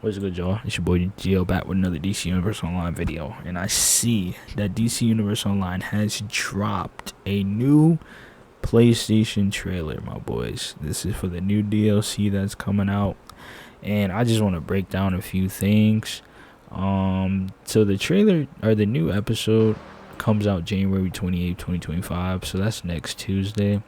What's good, y'all? It's your boy Gio back with another DC Universe Online video, and I see that DC Universe Online has dropped a new PlayStation trailer, my boys. This is for the new DLC that's coming out, and I just want to break down a few things. So the trailer or the new episode comes out January 28th, 2025, so that's next Tuesday.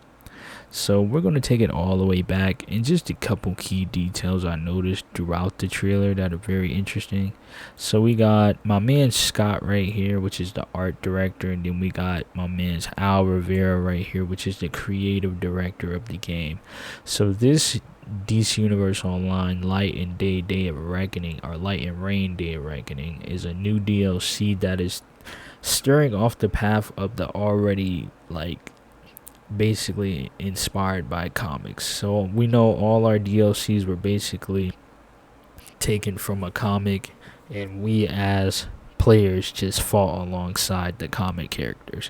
So we're going to take it all the way back, and just a couple key details I noticed throughout the trailer that are very interesting. So we got my man Scott right here, which is the art director, and then we got my man's Al Rivera right here, which is the creative director of the game. So this DC Universe Online Light and Day of Reckoning, or Light and Rain Day of Reckoning, is a new DLC that is stirring off the path of the already basically inspired by comics. So we know all our DLCs were basically taken from a comic, and we as players just fought alongside the comic characters.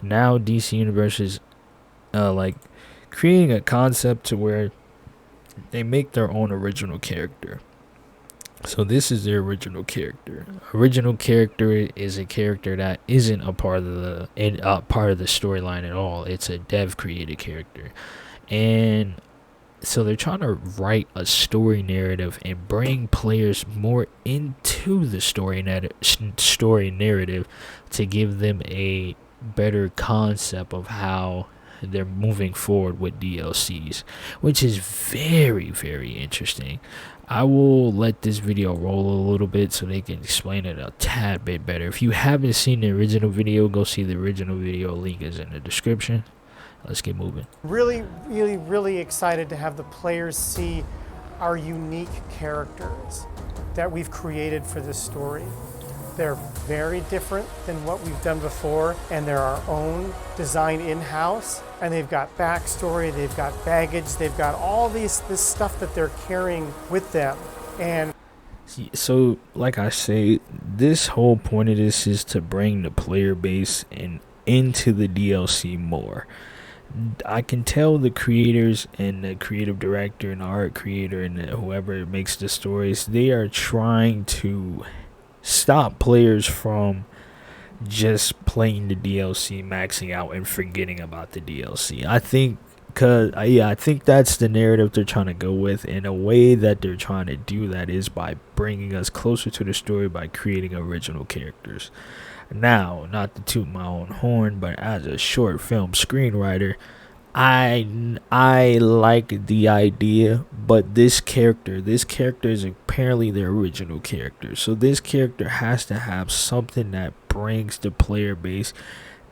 Now DC Universe is creating a concept to where they make their own original character. So this is their original character. Original character is a character that isn't a part of the storyline at all. It's a dev created character, and so they're trying to write a story narrative and bring players more into the story narrative to give them a better concept of how they're moving forward with DLCs, which is very, very interesting. I will let this video roll a little bit so they can explain it a tad bit better. If you haven't seen the original video, go see the original video. Link is in the description. Let's get moving. Really excited to have the players see our unique characters that we've created for this story. They're very different than what we've done before, and they're our own, design in-house, and they've got backstory, they've got baggage, they've got all this stuff that they're carrying with them. And so, like I say, this whole point of this is to bring the player base into the DLC more. I can tell the creators and the creative director and the art creator and whoever makes the stories, they are trying to stop players from just playing the DLC, maxing out, and forgetting about the DLC. I think that's the narrative they're trying to go with, and a way that they're trying to do that is by bringing us closer to the story by creating original characters. Now, not to toot my own horn, but as a short film screenwriter, I like the idea, but this character is apparently the original character. So this character has to have something that brings the player base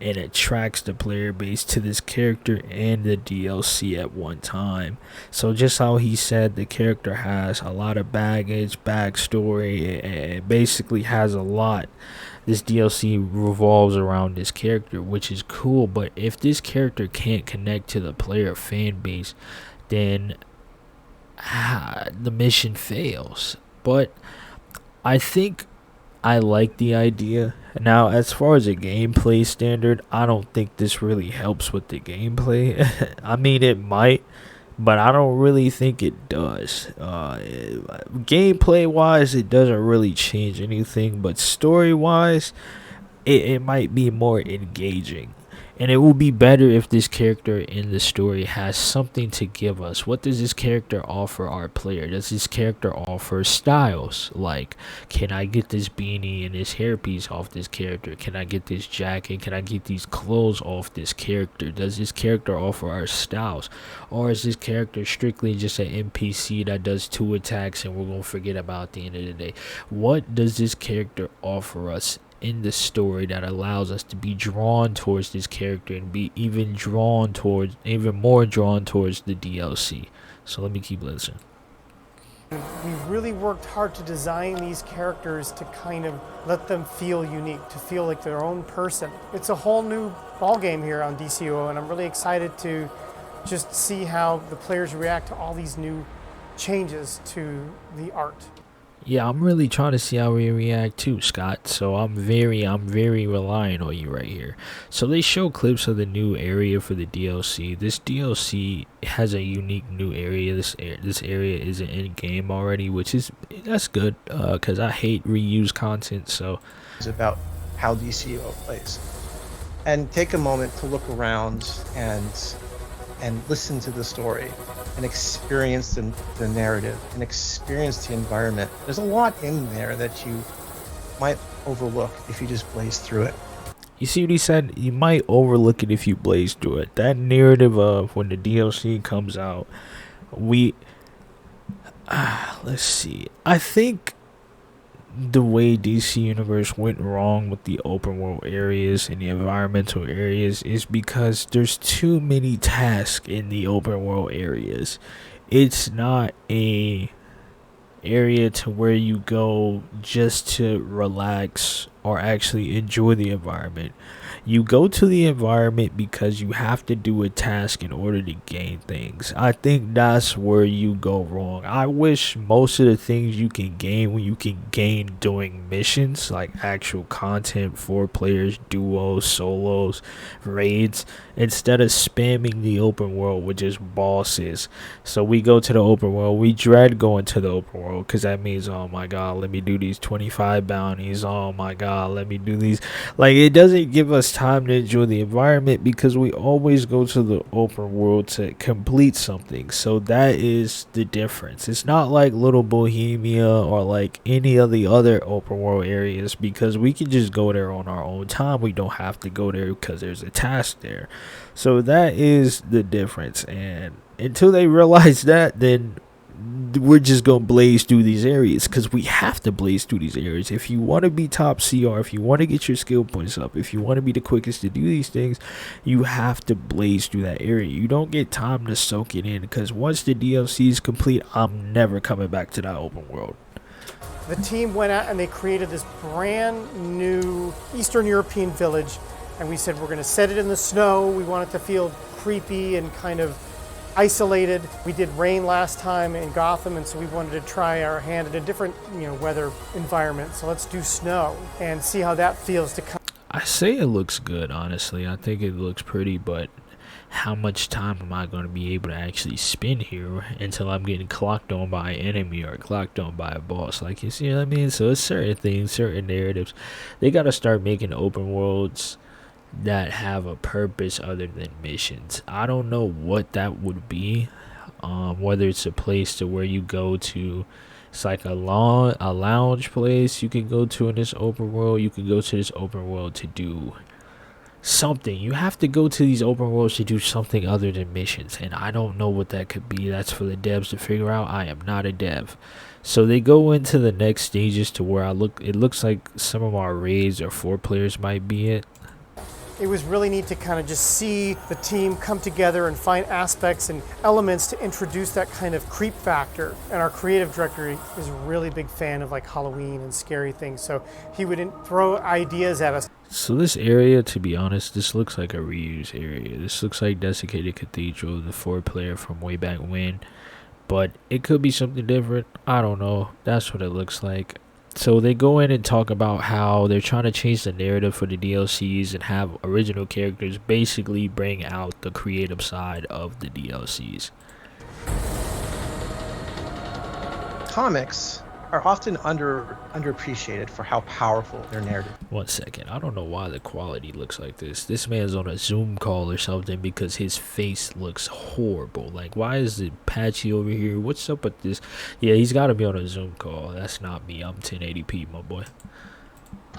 and attracts the player base to this character and the DLC at one time. So just how he said, the character has a lot of baggage, backstory, it basically has a lot. This DLC revolves around this character, which is cool, but if this character can't connect to the player fan base, then the mission fails. But I think I like the idea. Now, as far as a gameplay standard, I don't think this really helps with the gameplay. I mean, it might, but I don't really think it does. Gameplay wise, it doesn't really change anything, but story wise, it might be more engaging. And it will be better if this character in the story has something to give us. What does this character offer our player? Does this character offer styles? Like, can I get this beanie and this hairpiece off this character? Can I get this jacket? Can I get these clothes off this character? Does this character offer our styles? Or is this character strictly just an NPC that does 2 attacks and we're going to forget about at the end of the day? What does this character offer us in the story that allows us to be drawn towards this character and be even more drawn towards the DLC? So let me keep listening. we've really worked hard to design these characters to kind of let them feel unique, to feel like their own person. It's a whole new ballgame here on DCO, and I'm really excited to just see how the players react to all these new changes to the art. Yeah, I'm really trying to see how we react too, Scott. So I'm very reliant on you right here. So they show clips of the new area for the DLC. This DLC has a unique new area. This area isn't in game already, which is that's good. Cause I hate reuse content. So About how DCUO plays. And take a moment to look around and listen to the story and experience the narrative and experience the environment. There's a lot in there that you might overlook if you just blaze through it. you see what he said? You might overlook it if you blaze through it. That narrative of when the DLC comes out, we let's see. I think the way DC Universe went wrong with the open world areas and the environmental areas is because there's too many tasks in the open world areas. It's not a area to where you go just to relax or actually enjoy the environment. You go to the environment because you have to do a task in order to gain things. I think that's where you go wrong. I wish most of the things you can gain when you can gain doing missions, like actual content for players, duos, solos, raids, instead of spamming the open world with just bosses. So we go to the open world. We dread going to the open world because that means, oh my god, let me do these 25 bounties. Oh my god, let me do these. Like, it doesn't give us time to enjoy the environment because we always go to the open world to complete something. So that is the difference. It's not like Little Bohemia or like any of the other open world areas because we can just go there on our own time. We don't have to go there because there's a task there. So that is the difference. And until they realize that, then we're just gonna blaze through these areas because we have to blaze through these areas. If you want to be top CR, if you want to get your skill points up, if you want to be the quickest to do these things, you have to blaze through that area. You don't get time to soak it in because once the DLC is complete, I'm never coming back to that open world. The team went out and they created this brand new Eastern European village, and we said we're going to set it in the snow. We want it to feel creepy and kind of isolated. We did rain last time in Gotham, and so we wanted to try our hand at a different, weather environment. So let's do snow and see how that feels to come. I say it looks good, honestly. I think it looks pretty, but how much time am I going to be able to actually spend here until I'm getting clocked on by an enemy or clocked on by a boss? Like, you see what I mean? So it's certain things, certain narratives. They got to start making open worlds that have a purpose other than missions. I don't know what that would be. Whether it's a place to where you go to, it's like a lounge place you can go to in this open world. You can go to this open world to do something. You have to go to these open worlds to do something other than missions, and I don't know what that could be. That's for the devs to figure out. I am not a dev. So they go into the next stages to where it looks like some of our raids or 4 players might be it. It was really neat to kind of just see the team come together and find aspects and elements to introduce that kind of creep factor. And our creative director is a really big fan of like Halloween and scary things, so he would throw ideas at us. So this area, to be honest, this looks like a reuse area. This looks like Desiccated Cathedral, the 4 player from way back when. But it could be something different. I don't know. That's what it looks like. So they go in and talk about how they're trying to change the narrative for the DLCs and have original characters basically bring out the creative side of the DLCs. Comics are often underappreciated for how powerful their narrative. 1 second. I don't know why the quality looks like this. This man's on a Zoom call or something because his face looks horrible. Like, why is it patchy over here? What's up with this? Yeah, he's got to be on a Zoom call. That's not me. I'm 1080p, my boy.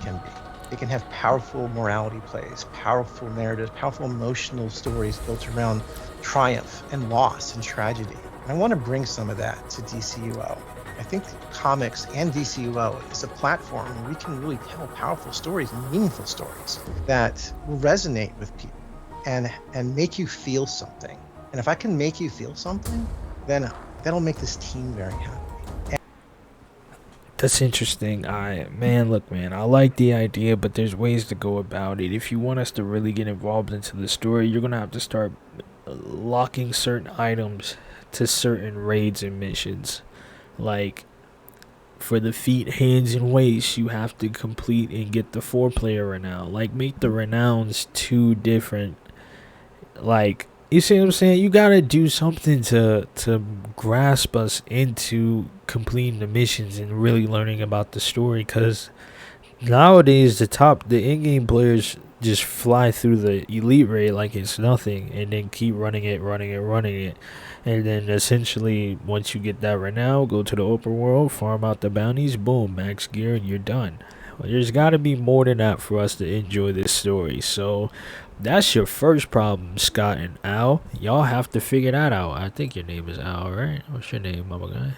Can be. They can have powerful morality plays, powerful narratives, powerful emotional stories built around triumph and loss and tragedy. And I want to bring some of that to DCUO. I think comics and DCUO is a platform where we can really tell powerful stories and meaningful stories that will resonate with people and make you feel something. And if I can make you feel something, then that'll make this team very happy. That's interesting. I like the idea, but there's ways to go about it. If you want us to really get involved into the story, you're gonna have to start locking certain items to certain raids and missions. Like, for the feet, hands, and waist, you have to complete and get the 4-player renown. Like, make the renowns two different. Like, you see what I'm saying? You gotta do something to grasp us into completing the missions and really learning about the story. Cause nowadays the in-game players just fly through the elite raid like it's nothing, and then keep running it, and then essentially once you get that renown, go to the open world, farm out the bounties, boom, max gear, and you're done. Well, there's got to be more than that for us to enjoy this story. So that's your first problem, Scott and Al. Y'all have to figure that out. I think your name is Al, right? What's your name, mama guy?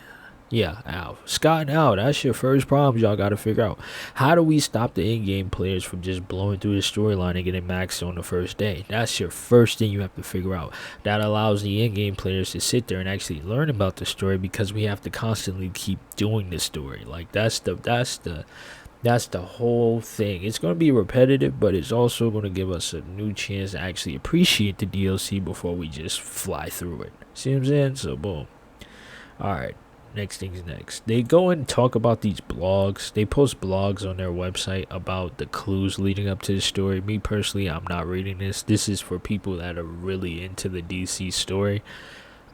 Yeah, Al. Scott and Al, that's your first problem y'all got to figure out. How do we stop the in-game players from just blowing through the storyline and getting maxed on the first day? That's your first thing you have to figure out. That allows the in-game players to sit there and actually learn about the story, because we have to constantly keep doing the story. Like, that's the whole thing. It's going to be repetitive, but it's also going to give us a new chance to actually appreciate the DLC before we just fly through it. See what I'm saying? So, boom. Alright. Next thing's next. They go and talk about these blogs. They post blogs on their website about the clues leading up to the story. Me personally, I'm not reading this. This is for people that are really into the DC story.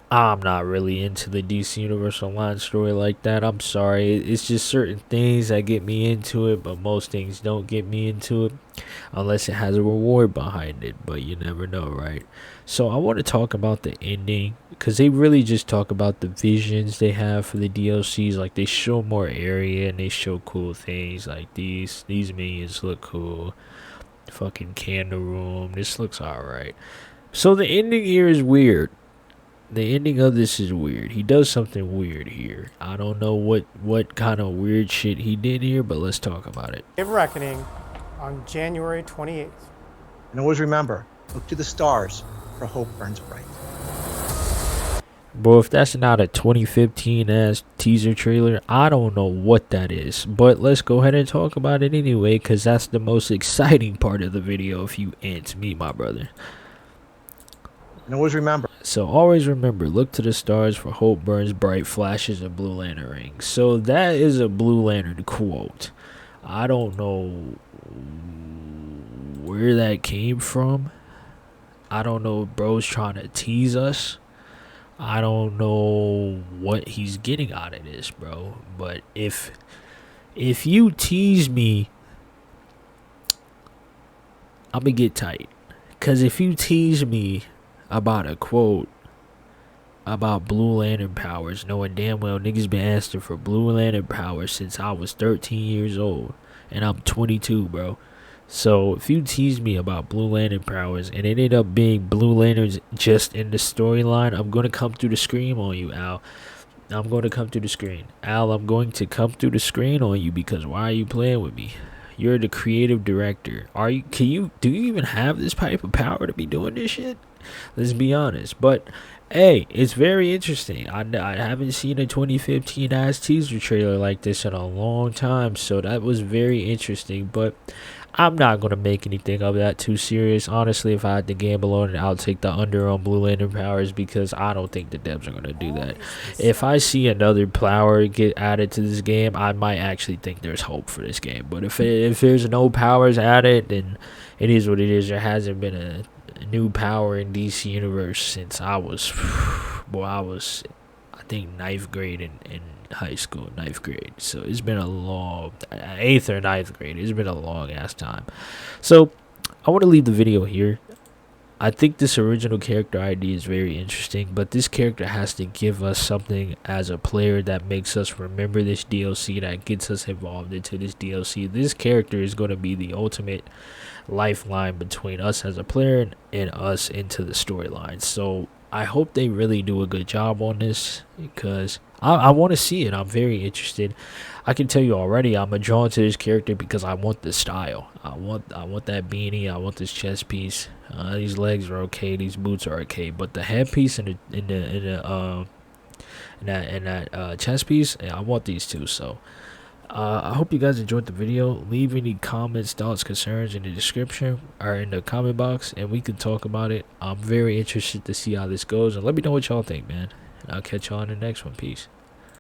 I'm not really into the DC Universe Online story like that. I'm sorry. It's just certain things that get me into it, but most things don't get me into it unless it has a reward behind it. But you never know, right? So I want to talk about the ending, because they really just talk about the visions they have for the DLCs. Like, they show more area and they show cool things. Like, these minions look cool. Fucking candle room. This looks alright. So the ending here is weird. The ending of this is weird. He does something weird here. I don't know what kind of weird shit he did here, but let's talk about it. Of Reckoning on January 28th. And always remember, look to the stars, for hope burns bright. Bro, if that's not a 2015 ass teaser trailer, I don't know what that is. But let's go ahead and talk about it anyway, because that's the most exciting part of the video, if you ask me, my brother. And always remember. So always remember, look to the stars, for hope burns bright, flashes of Blue Lantern rings. So that is a Blue Lantern quote. I don't know where that came from. I don't know if bro's trying to tease us. I don't know what he's getting out of this, bro. But if you tease me, I'm gonna get tight. Because if you tease me about a quote about Blue Lantern powers, knowing damn well niggas been asking for Blue Lantern powers since I was 13 years old, and I'm 22, bro. So if you tease me about Blue Lantern powers and it ended up being Blue Lanterns just in the storyline, I'm gonna come through the screen on you, Al. I'm going to come through the screen. Al, I'm going to come through the screen on you, because why are you playing with me? You're the creative director. Do you even have this type of power to be doing this shit? Let's be honest. But hey, it's very interesting. I haven't seen a 2015 ass teaser trailer like this in a long time, so that was very interesting. But I'm not going to make anything of that too serious. Honestly, if I had to gamble on it, I'll take the under on Blue Lantern powers, because I don't think the devs are going to do that. If I see another power get added to this game, I might actually think there's hope for this game. But if there's no powers added, then it is what it is. There hasn't been a new power in DC Universe since I was I think 9th grade in high school, 9th grade. So it's been a long 8th or 9th grade. It's been a long ass time. So I want to leave the video here. I think this original character idea is very interesting, but this character has to give us something as a player that makes us remember this DLC, that gets us involved into this DLC. This character is going to be the ultimate lifeline between us as a player and us into the storyline. So I hope they really do a good job on this, because I want to see it. I'm very interested. I can tell you already, I'm drawn to this character because I want the style. I want that beanie. I want this chest piece. These legs are okay. These boots are okay. But the headpiece and that chest piece, I want these two. So I hope you guys enjoyed the video. Leave any comments, thoughts, concerns in the description or in the comment box, and we can talk about it. I'm very interested to see how this goes, and let me know what y'all think, man. And I'll catch y'all in the next one. Peace.